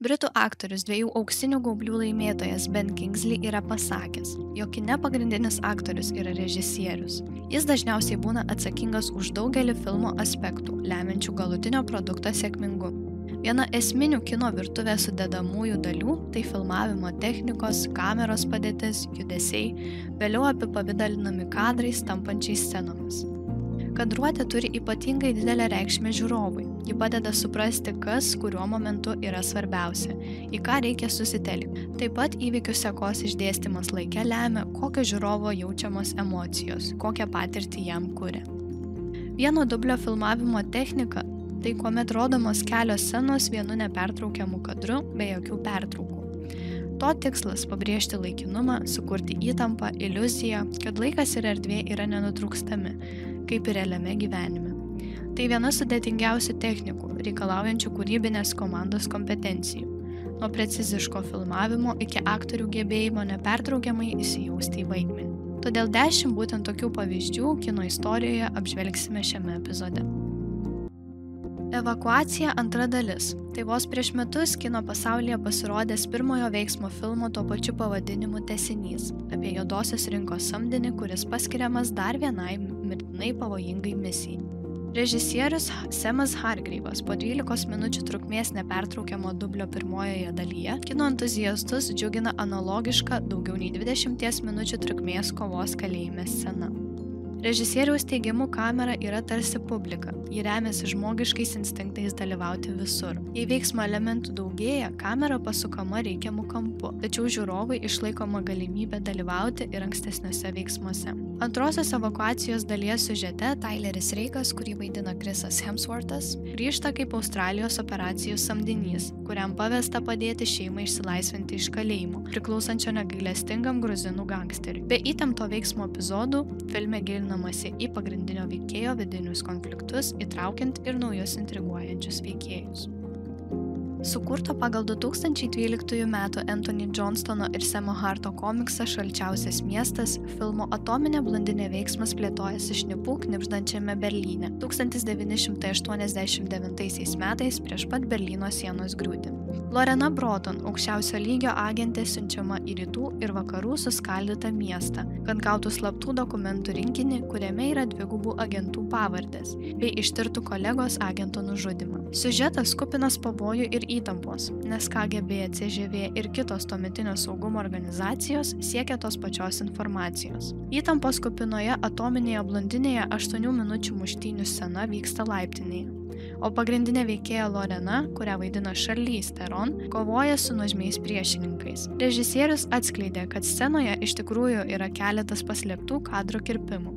Britų aktorius 2 auksinių gaublių laimėtojas Ben Kingsley yra pasakęs, jog kine pagrindinis aktorius yra režisierius. Jis dažniausiai būna atsakingas už daugelį filmo aspektų, lemiančių galutinio produkto sėkmingumą. Viena esminių kino virtuvės sudedamųjų dalių – tai filmavimo technikos, kameros padėtis, judesiai, vėliau apipavidalinami kadrais tampančiais scenomis. Kadruotė turi ypatingai didelę reikšmę žiūrovui. Ji padeda suprasti, kas kuriuo momentu yra svarbiausia, į ką reikia susitelkti. Taip pat įvykių sekos išdėstymas laike lemia, kokio žiūrovo jaučiamos emocijos, kokią patirtį jam kuria. Vieno dublio filmavimo technika – tai kuomet rodomos kelios scenos vienu nepertraukiamu kadru be jokių pertraukų. To tikslas – pabrėžti laikinumą, sukurti įtampą, iliuziją, kad laikas ir erdvė yra nenutrūkstami, kaip ir realiame gyvenime. Tai viena sudėtingiausių technikų, reikalaujančių kūrybinės komandos kompetencijų. Nuo preciziško filmavimo iki aktorių gebėjimo nepertraukiamai įsijausti į vaidmenį. Todėl 10 būtent tokių pavyzdžių kino istorijoje apžvelgsime šiame epizode. Evakuacija antra dalis. Tai vos prieš metus kino pasaulyje pasirodęs pirmojo veiksmo filmo tuo pačiu pavadinimu tęsinys apie juodosios rinkos samdinį, kuris paskiriamas dar vienai mirtinai pavojingai misijai. Režisierius Semas Hargreivas po 12 minučių trukmės nepertraukiamo dublio pirmojoje dalyje kino entuziastus džiugina analogiška daugiau nei 20 minučių trukmės kovos kalėjime scena. Režisieriaus teigimu kamera yra tarsi publika, ji remiasi žmogiškais instinktais dalyvauti visur. Jei veiksmo elementų daugėja, kamera pasukama reikiamu kampu, tačiau žiūrovai išlaikoma galimybė dalyvauti ir ankstesniuose veiksmuose. Antrosios evakuacijos dalies siužete Tyleris Reikas, kurį vaidina Chrisas Hemsworthas, grįžta kaip Australijos operacijų samdinys, kuriam pavesta padėti šeimai išsilaisvinti iš kalėjimo, priklausančio negailestingam gruzinų gangsteriui. Be įtempto veiksmo epizodų, filme gilinamasi į pagrindinio veikėjo vidinius konfliktus, įtraukiant ir naujus intriguojančius veikėjus. Sukurto pagal 2012 m. Anthony Johnstono ir Semo Harto komiksą Šalčiausias miestas, filmo Atominė blondinė veiksmas plėtojasi šnipų knibždančiame Berlyne 1989 metais prieš pat Berlyno sienos griūtį. Lorena Broughton, aukščiausio lygio agentė siunčiama į rytų ir vakarų suskaldytą miestą, kad gautų slaptų dokumentų rinkinį, kuriame yra dvigubų agentų pavardės, bei ištirtų kolegos agento nužudymą. Siužetas kupinas pavojų ir įtampos, nes KGB, CŽV ir kitos tuometinio saugumo organizacijos siekia tos pačios informacijos. Įtampos kupinoje atominėje blondinėje 8 minučių muštynių scena vyksta laiptinėje. O pagrindinė veikėja Lorena, kurią vaidina Charlize Theron, kovoja su nuožmiais priešininkais. Režisierius atskleidė, kad scenoje iš tikrųjų yra keletas paslėptų kadro kirpimų,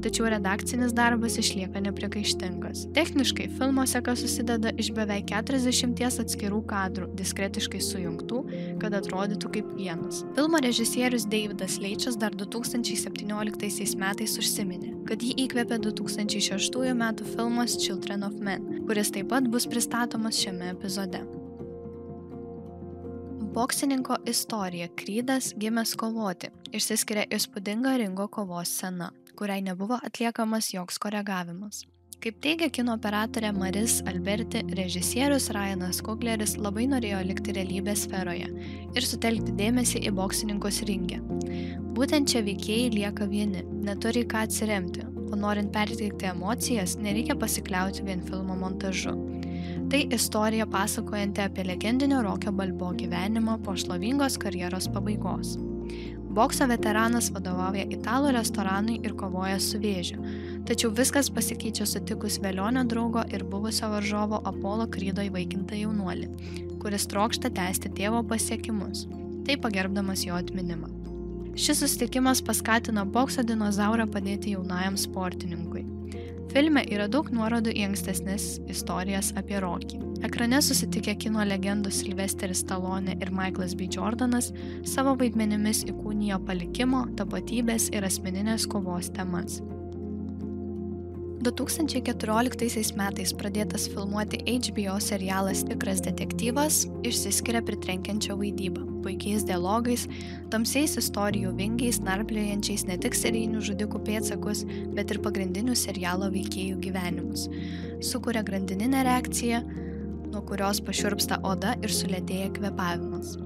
tačiau redakcinis darbas išlieka nepriekaištingas. Techniškai filmo seka susideda iš beveik 40 atskirų kadrų, diskretiškai sujungtų, kad atrodytų kaip vienas. Filmo režisierius Davidas Leitchas dar 2017 metais užsiminė, kad jį įkvėpė 2006 metų filmas Children of Men, kuris taip pat bus pristatomas šiame epizode. Boksininko istorija Krydas gimęs kovoti išsiskiria įspūdinga ringo kovos scena, kuriai nebuvo atliekamas joks koregavimas. Kaip teigia kino operatorė Maris Alberti, režisierius Ryanas Coogleris labai norėjo likti realybės sferoje ir sutelkti dėmesį į boksininkus ringe. Būtent čia veikėjai lieka vieni, neturi ką atsiremti, o norint perteikti emocijas, nereikia pasikliauti vien filmo montažu. Tai istorija pasakojanti apie legendinio Rockio Balboa gyvenimą po šlovingos karjeros pabaigos. Bokso veteranas vadovauja italų restoranui ir kovoja su vėžiu, tačiau viskas pasikeičia sutikus velionio draugo ir buvusio varžovo Apollo Creedo įvaikintą jaunuolį, kuris trokšta tęsti tėvo pasiekimus, tai pagerbdamas jo atminimą. Šis susitikimas paskatina bokso dinozaurą padėti jaunajam sportininkui. Filme yra daug nuorodų į ankstesnes istorijas apie Rocky. Ekrane susitikę kino legendų Sylvesteris Stallone ir Michaelas B. Jordanas savo vaidmenimis įkūnijo palikimo, tapatybės ir asmeninės kovos temas. 2014 metais pradėtas filmuoti HBO serialas Tikras detektyvas išsiskiria pritrenkiančia vaidyba, puikiais dialogais, tamsiais istorijų vingiais, narpliojančiais ne tik serijinių žudikų pėdsakus, bet ir pagrindinių serialo veikėjų gyvenimus. Sukuria grandininę reakciją, nuo kurios pašiurpsta oda ir sulėtėja kvėpavimas.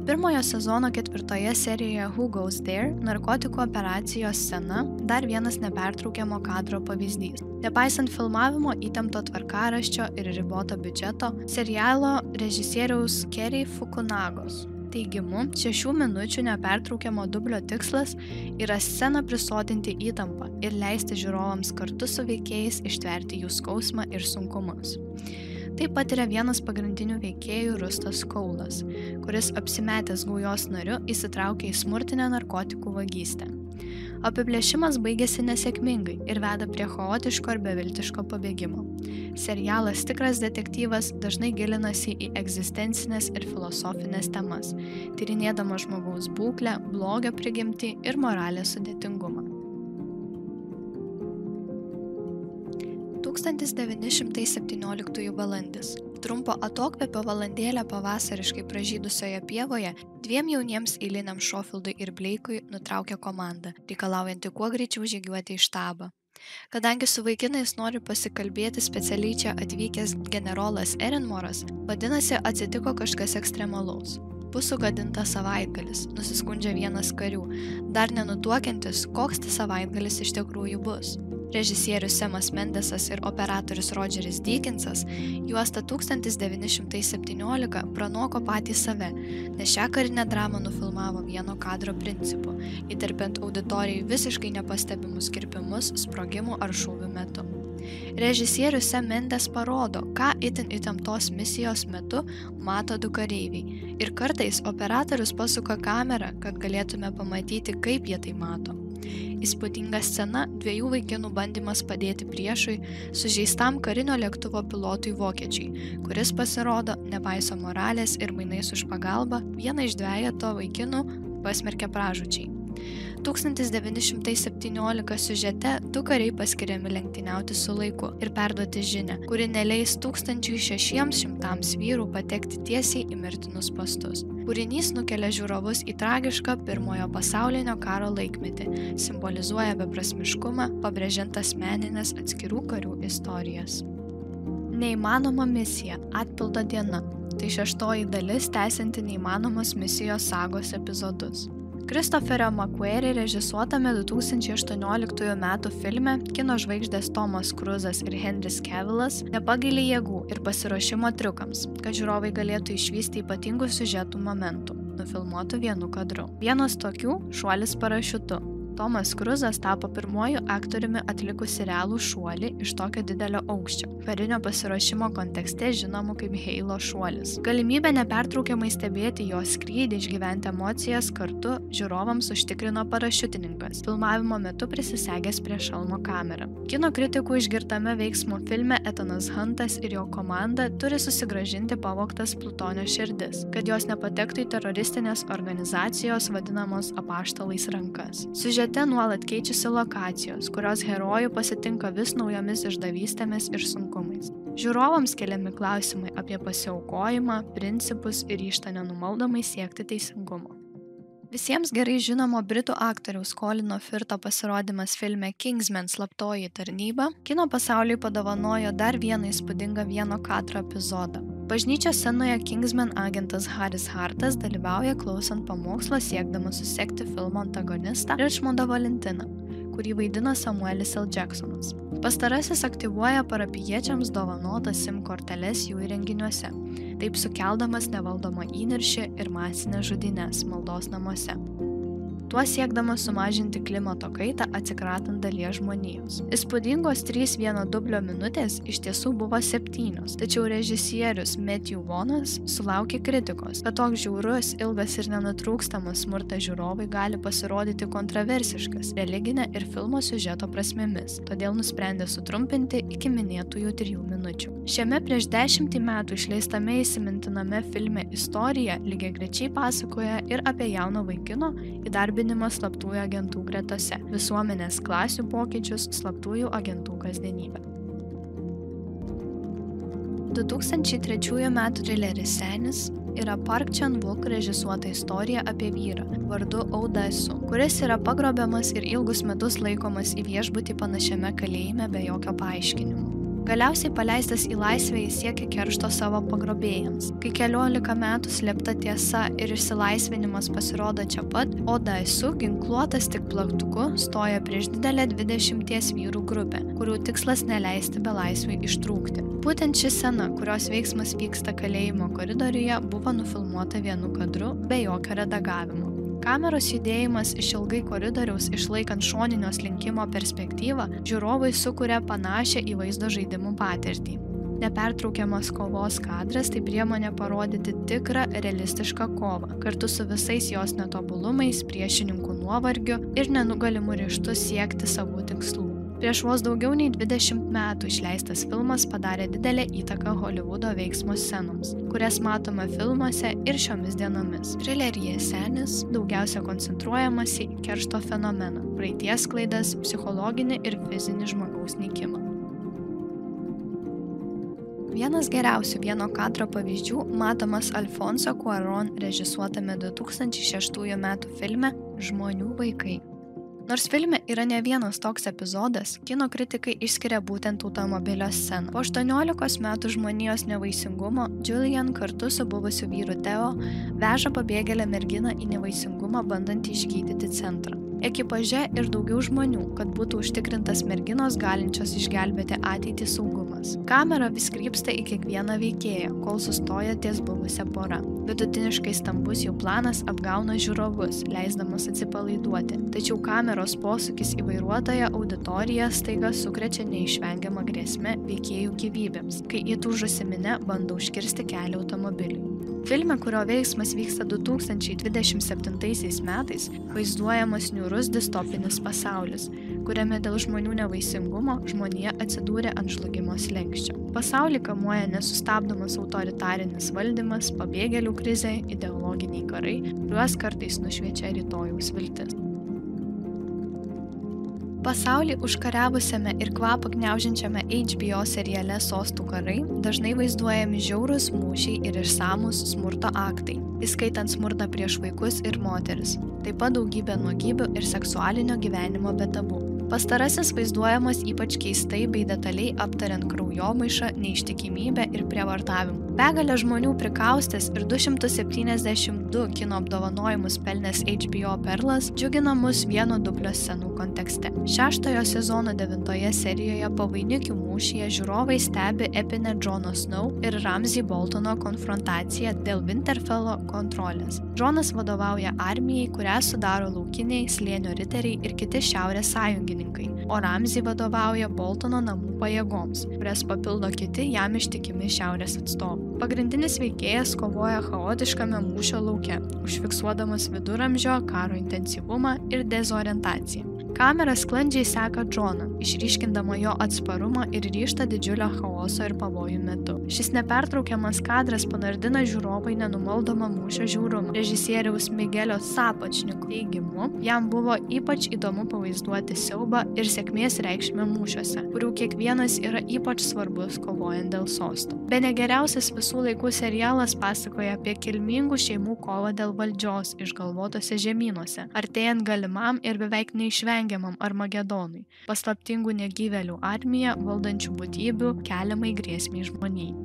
Pirmojo sezono 4 serijoje Who Goes There narkotikų operacijos scena dar vienas nepertraukiamo kadro pavyzdys. Nepaisant filmavimo įtempto tvarkaraščio ir riboto biudžeto, serialo režisieriaus Kerry Fukunagos teigimu, 6 minučių nepertraukiamo dublio tikslas yra sceną prisotinti įtampą ir leisti žiūrovams kartu su veikėjais ištverti jų skausmą ir sunkumus. Taip pat yra vienas pagrindinių veikėjų Rustas Kaulas, kuris apsimetęs gaujos nariu įsitraukia į smurtinę narkotikų vagystę. Apiplėšimas baigėsi nesėkmingai ir veda prie chaotiško ir beviltiško pabėgimo. Serialas Tikras detektyvas dažnai gilinasi į egzistencinės ir filosofinės temas, tyrinėdama žmogaus būklę, blogio prigimtį ir moralės sudėtingumą. 1917 balandis. Trumpo atokvėpio valandėlę pavasariškai pražydusioje pievoje 2 jauniems eiliniams Schofieldui ir Blake'ui nutraukė komanda, reikalaujanti kuo greičiau žygiuoti į štabą. Kadangi su vaikinais nori pasikalbėti specialiai čia atvykęs generolas Erinmoras, vadinasi, atsitiko kažkas ekstremalaus. Bus sugadintas savaitgalis, nusiskundžia vienas karių, dar nenutuokiantis, koks tas savaitgalis iš tikrųjų bus. Režisierius Semas Mendesas ir operatorius Rodžeris Dikinsas juostą 1917 pranoko patį save, nes šią karinę dramą nufilmavo vieno kadro principu, įterpiant auditorijai visiškai nepastebimus kirpimus sprogimų ar šūvių metu. Režisierius Sam Mendes parodo, ką itin įtemptos misijos metu mato 2 kareiviai, ir kartais operatorius pasuka kamerą, kad galėtume pamatyti, kaip jie tai mato. Įspūdinga scena - 2 vaikinų bandymas padėti priešui, sužeistam karinio lėktuvo pilotui vokiečiui, kuris pasirodo nepaiso moralės ir mainais už pagalbą vieną iš 2 vaikinų pasmerkė pražūčiai. 1917 siužete 2 kariai paskiriami lenktyniauti su laiku ir perduoti žinią, kuri neleis 1600 vyrų patekti tiesiai į mirtinus postus. Kūrinys nukelia žiūrovus į tragišką Pirmojo pasaulinio karo laikmetį, simbolizuoja beprasmiškumą, pabrėžiant asmeninės atskirų karių istorijas. Neįmanoma misija - atpildo diena. Tai 6 dalis tęsianti neįmanomos misijos sagos epizodus. Christopherio McQuarrie režisuotame 2018 m. filme kino žvaigždės Tomas Cruzas ir Henris Cavillas nepagailė jėgų ir pasiruošimo triukams, kad žiūrovai galėtų išvysti ypatingų siužetų momentų, nufilmuotų vienu kadru. Vienas tokių - šuolis parašiutu. Tomas Cruzas tapo pirmuoju aktoriumi atlikusi realų šuolį iš tokio didelio aukščio, karinio pasiruošimo kontekste žinomu kaip Heilo šuolis. Galimybę nepertraukiamai stebėti jo skrydį, išgyventi emocijas kartu žiūrovams užtikrino parašiutininkas, filmavimo metu prisisegęs prie šalmo kamerą. Kino kritikų išgirtame veiksmo filme Ethanas Huntas ir jo komanda turi susigrąžinti pavogtas plutonio širdis, kad jos nepatektų į teroristinės organizacijos vadinamos apaštalais rankas. Siužete nuolat keičiasi lokacijos, kurios herojų pasitinka vis naujomis išdavystėmis ir sunkumais. Žiūrovams keliami klausimai apie pasiaukojimą, principus ir ryžtą nenumaldomai siekti teisingumo. Visiems gerai žinomo britų aktoriaus Colino Firtho pasirodymas filme Kingsman slaptoji tarnyba kino pasauliui padovanojo dar vieną įspūdingą vieno kadro epizodą. Bažnyčios scenoje Kingsman agentas Haris Hartas dalyvauja klausant pamokslo siekdamas susekti filmo antagonistą Richmondą Valentiną, kurį vaidina Samuelis L. Jacksonas. Pastarasis aktyvuoja parapijiečiams dovanotas SIM korteles jų įrenginiuose, taip sukeldamas nevaldomą įniršį ir masinės žudynes maldos namuose. Tuo siekdamas sumažinti klimato kaitą atsikratant dalies žmonijos. Įspūdingos 3 vieno dublio minutės iš tiesų buvo 7, tačiau režisierius Matthew Vaughanas sulaukė kritikos, kad toks žiaurus, ilgas ir nenutrūkstamas smurtas žiūrovai gali pasirodyti kontroversiškas religinė ir filmo siužeto prasmėmis, todėl nusprendė sutrumpinti iki minėtųjų 3 minučių. Šiame prieš 10 metų išleistame įsimintiname filme Istorija lygiagrečiai pasakoja ir apie jauno vaikino įdarbinimą slaptųjų agentų gretose, visuomenės klasių pokyčius, slaptųjų agentų kasdienybę. 2003 m. trileris Senis yra Park Chan-wook režisuota istorija apie vyrą vardu Oh Dae-soo, kuris yra pagrobiamas ir ilgus metus laikomas į viešbutį panašiame kalėjime be jokio paaiškinimo. Galiausiai paleistas į laisvę jis siekia keršto savo pagrobėjams. Kai 14 metų slėpta tiesa ir išsilaisvinimas pasirodo čia pat, o Daesu, ginkluotas tik plaktuku, stoja prieš didelę 20 vyrų grupę, kurių tikslas neleisti belaisviui ištrūkti. Būtent ši scena, kurios veiksmas vyksta kalėjimo koridoriuje, buvo nufilmuota vienu kadru be jokio redagavimo. Kameros judėjimas iš ilgai koridoriaus išlaikant šoninio slinkimo perspektyvą žiūrovai sukuria panašią į vaizdo žaidimų patirtį. Nepertraukiamas kovos kadras tai priemonė parodyti tikrą realistišką kovą, kartu su visais jos netobulumais, priešininkų nuovargiu ir nenugalimu ryžtu siekti savų tikslų. Prieš vos daugiau nei 20 metų išleistas filmas padarė didelę įtaką Holivudo veiksmo scenoms, kurias matome filmuose ir šiomis dienomis. Trileryje Senis daugiausia koncentruojamasi į keršto fenomeną, praeities klaidas, psichologinį ir fizinį žmogaus nykimą. Vienas geriausių vieno kadro pavyzdžių matomas Alfonso Cuarón režisuotame 2006 metų filme Žmonių vaikai. Nors filme yra ne vienas toks epizodas, kino kritikai išskiria būtent automobilio sceną. Po 18 metų žmonijos nevaisingumo, Julian kartu su buvusiu vyru Theo veža pabėgėlę merginą į nevaisingumą bandantį išgydyti centrą. Ekipaže ir daugiau žmonių, kad būtų užtikrintas merginos galinčios išgelbėti ateitį saugumas. Kamera vis krypsta į kiekvieną veikėją, kol sustoja ties buvusią porą. Vidutiniškai stambus jų planas apgauna žiūrovus, leisdamas atsipalaiduoti. Tačiau kameros posūkis į vairuotoją auditoriją staiga sukrečia neišvengiamą grėsmę veikėjų gyvybėms, kai įtūžusi minia bando užkirsti kelią automobiliui. Filme, kurio veiksmas vyksta 2027 metais, vaizduojamas niūrus distopinis pasaulis, kuriame dėl žmonių nevaisingumo žmonija atsidūrė ant žlugimo slenksčio. Pasaulį kamuoja nesustabdomas autoritarinis valdymas, pabėgėlių krizė, ideologiniai karai, kuriuos kartais nušviečia rytojaus viltis. Pasaulį užkariavusiame ir kvapą gniaužiančiame HBO seriale Sostų karai dažnai vaizduojami žiaurūs mūšiai ir išsamūs smurto aktai, įskaitant smurtą prieš vaikus ir moteris, taip pat daugybė nuogybių ir seksualinio gyvenimo be tabų. Pastarasis vaizduojamas ypač keistai bei detaliai aptariant kraujomaišą, neištikimybę ir prievartavimą. Begalė žmonių prikaustęs ir 272 kino apdovanojimus pelnęs HBO perlas džiugina mus vieno dublio scenų kontekste. 6 sezono 9 serijoje pavainikių mūšyje žiūrovai stebi epinę Jono Snow ir Ramsay Boltono konfrontaciją dėl Winterfello kontrolės. Jonas vadovauja armijai, kurią sudaro laukiniai, slėnio riteriai ir kiti šiaurės sąjungininkai, o Ramsay vadovauja Boltono namų pajėgoms, kurias papildo kiti jam ištikimi šiaurės atstovai. Pagrindinis veikėjas kovoja chaotiškame mūšio lauke, užfiksuodamas viduramžio karo intensyvumą ir dezorientaciją. Kamera sklandžiai seka Džoną, išryškindama jo atsparumą ir ryžtą didžiulio chaoso ir pavojų metu. Šis nepertraukiamas kadras panardina žiūrovai nenumaldomą mūšio žiaurumą. Režisieriaus Migelio Sapočniko teigimu, jam buvo ypač įdomu pavaizduoti siaubą ir sėkmės reikšmę mūšiuose, kurių kiekvienas yra ypač svarbus kovojant dėl sostų. Bene geriausias visų laikų serialas pasakoja apie kilmingų šeimų kovą dėl valdžios išgalvotose žemynuose, artėjant galimam ir beveik neišvengiamam Armagedonui, paslaptingų negyvėlių armija valdančių būtybių keliamai grėsmei žmonijai.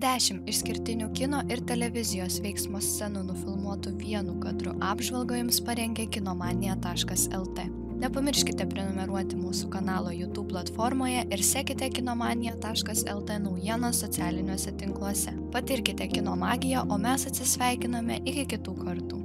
10 išskirtinių kino ir televizijos veiksmo scenų nufilmuotų vienu kadru apžvalgą jums parengė kinomanija.lt. Nepamirškite prenumeruoti mūsų kanalo YouTube platformoje ir sekite kinomanija.lt naujienas socialiniuose tinkluose. Patirkite kino magiją, o mes atsisveikiname iki kitų kartų.